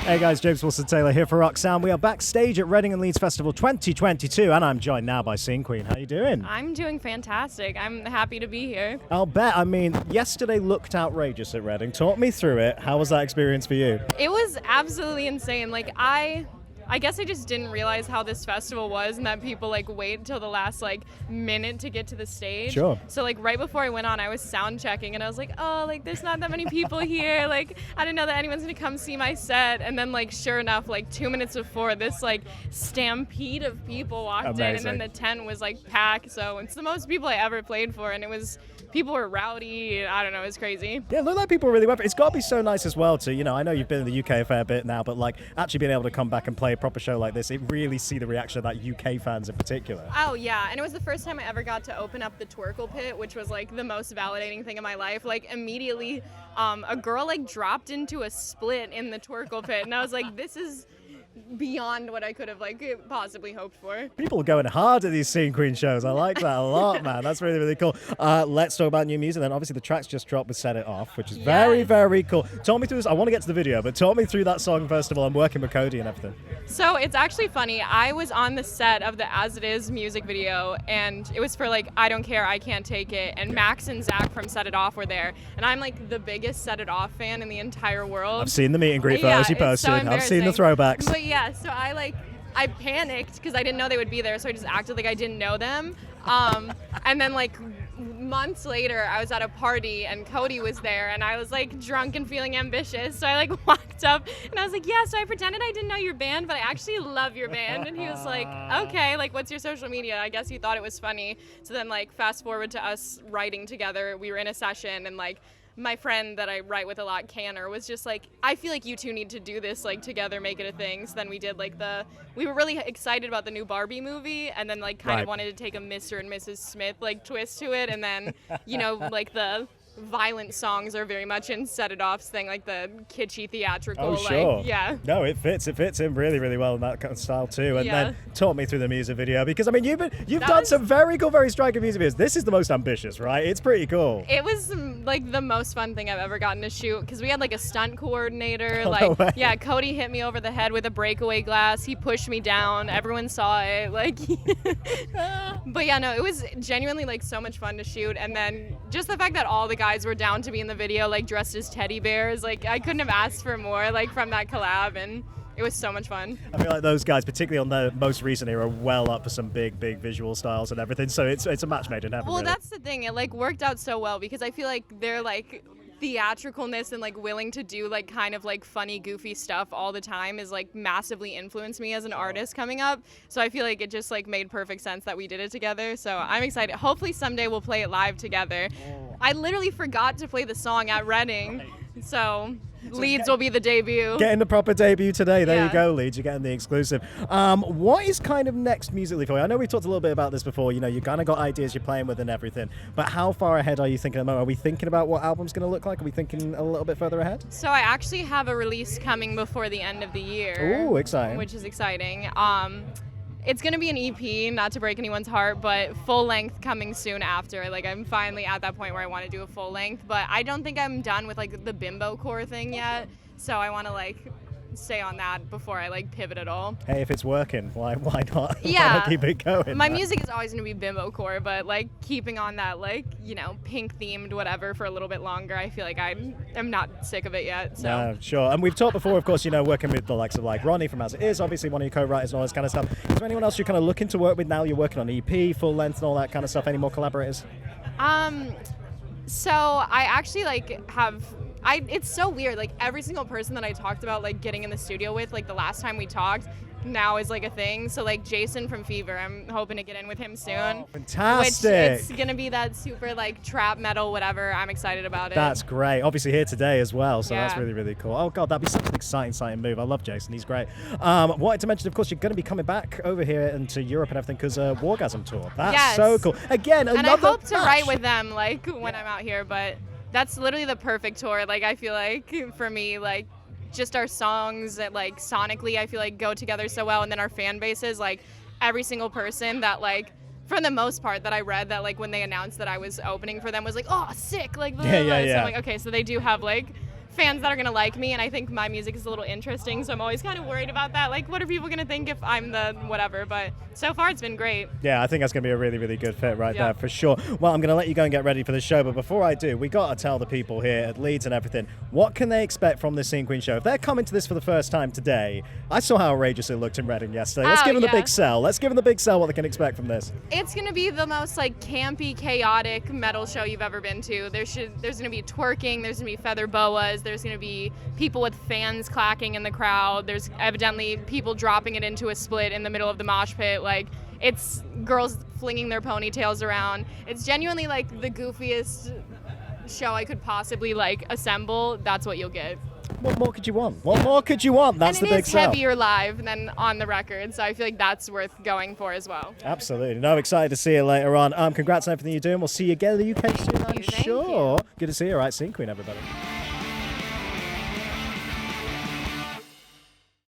Hey guys, James Wilson-Taylor here for Roxanne. We are backstage at Reading Leeds Festival 2022, and I'm joined now by Scene Queen. How you doing? I'm doing fantastic. I'm happy to be here. I'll bet. I mean, yesterday looked outrageous at Reading. Talk me through it. How was that experience for you? It was absolutely insane. Like, I guess I just didn't realize how this festival was and that people wait until the last minute to get to the stage. Sure. So right before I went on, I was sound checking and I was like, oh, there's not that many people here. I didn't know that anyone's gonna come see my set. And then sure enough, 2 minutes before, this stampede of people walked Amazing. in, and then the tent was packed. So it's the most people I ever played for, and people were rowdy. I don't know, it was crazy. Yeah, it looked like people really went for it. It's got to be so nice as well to, I know you've been in the UK a fair bit now, but actually being able to come back and play a proper show like this, it really see the reaction of that UK fans in particular. Oh yeah, and it was the first time I ever got to open up the Twerkle pit, which was the most validating thing in my life. Immediately, a girl dropped into a split in the Twerkle pit, and I was like, this is beyond what I could have possibly hoped for. People are going hard at these Scene Queen shows. I like that a lot, man. That's really, really cool. Let's talk about new music then. Obviously, the tracks just dropped with Set It Off, which is very, very cool. Talk me through this. I want to get to the video, but talk me through that song first of all. I'm working with Cody and everything. So it's actually funny. I was on the set of the As It Is music video, and it was for I Don't Care, I Can't Take It, and Max and Zach from Set It Off were there. And I'm the biggest Set It Off fan in the entire world. I've seen the meet and greet photos you posted. So I've seen the throwbacks. But yeah, so I panicked because I didn't know they would be there, so I just acted like I didn't know them. And then months later, I was at a party and Cody was there, and I was drunk and feeling ambitious. So I walked up and I was like, yeah, so I pretended I didn't know your band, but I actually love your band. And he was like, okay, what's your social media? I guess he thought it was funny. So then fast forward to us writing together. We were in a session, and my friend that I write with a lot, Canner, was just I feel like you two need to do this together, make it a thing. So then we did we were really excited about the new Barbie movie, and then kind of wanted to take a Mr. and Mrs. Smith twist to it, and then the violent songs are very much in Set It Off's thing, the kitschy theatrical. Oh, sure. Yeah. No, it fits in really, really well in that kind of style too. And Yeah. then talk me through the music video, because I mean you've done some very cool, very striking music videos. This is the most ambitious, right? It's pretty cool. It was the most fun thing I've ever gotten to shoot, because we had a stunt coordinator. Oh, no way. Yeah, Cody hit me over the head with a breakaway glass. He pushed me down. Everyone saw it. But yeah, no, it was genuinely so much fun to shoot. And then just the fact that all the guys were down to be in the video dressed as teddy bears, I couldn't have asked for more from that collab, and it was so much fun. I feel like those guys, particularly on the most recent era, are well up for some big visual styles and everything. So it's a match made in heaven. Well, really. that's the thing. It worked out so well, because I feel they're theatricalness and willing to do kind of funny, goofy stuff all the time is massively influenced me as an artist coming up. So I feel it just made perfect sense that we did it together. So I'm excited. Hopefully someday we'll play it live together. I literally forgot to play the song at Reading, so Leeds will be the debut. Getting the proper debut today. There Yeah. you go, Leeds. You're getting the exclusive. What is kind of next musically for you? I know we talked a little bit about this before. You kind of got ideas you're playing with and everything. But how far ahead are you thinking at the moment? Are we thinking about what album's going to look like? Are we thinking a little bit further ahead? So I actually have a release coming before the end of the year. Ooh, exciting. Which is exciting. It's going to be an EP, not to break anyone's heart, but full length coming soon after. I'm finally at that point where I want to do a full length, but I don't think I'm done with the bimbo core thing yet. So I want to stay on that before I pivot at all. Hey, if it's working, why not? Yeah. Why not keep it going? My music is always going to be bimbo core, but keeping on that pink themed whatever for a little bit longer, I feel I'm not sick of it yet. So. No, sure. And we've talked before, of course, working with the likes of Ronnie from As It Is, obviously one of your co-writers and all this kind of stuff. Is there anyone else you're kind of looking to work with now? You're working on EP, full length and all that kind of stuff. Any more collaborators? So I actually it's so weird. Every single person that I talked about getting in the studio with, the last time we talked, now is a thing. So Jason from Fever, I'm hoping to get in with him soon. Oh, fantastic. Which it's gonna be that super trap metal whatever. I'm excited about it. That's great. Obviously here today as well, so Yeah. that's really, really cool. Oh god, that'd be such an exciting move. I love Jason. He's great. Wanted to mention, of course, you're going to be coming back over here into Europe and everything because Wargasm tour. That's Yes. so cool. Again, another and I hope to match. write with them when I'm out here, but that's literally the perfect tour. I feel for me, just our songs that sonically I feel go together so well, and then our fan bases, every single person that for the most part that I read that when they announced that I was opening for them was oh sick, Yeah. So I'm okay, so they do have fans that are gonna like me, and I think my music is a little interesting, so I'm always kind of worried about that. Like, what are people gonna think if I'm the whatever? But so far, it's been great. Yeah, I think that's going to be a really, really good fit right there for sure. Well, I'm going to let you go and get ready for the show, but before I do, we got to tell the people here at Leeds and everything, what can they expect from this Scene Queen show? If they're coming to this for the first time today, I saw how outrageous it looked in Reading yesterday. Let's give them the big sell. Let's give them the big sell what they can expect from this. It's gonna be the most like campy, chaotic metal show you've ever been to. There's gonna be twerking, there's gonna be feather boas, there's gonna be people with fans clacking in the crowd. There's evidently people dropping it into a split in the middle of the mosh pit. Like, it's girls flinging their ponytails around. It's genuinely like the goofiest show I could possibly like assemble. That's what you'll get. What more could you want? What more could you want? That's the big sell. And it is heavier live than on the record, so I feel like that's worth going for as well. Absolutely. No, I'm excited to see you later on. Congrats on everything you're doing. We'll see you again in the UK soon, I'm sure. Good to see you. All right, Scene Queen, everybody.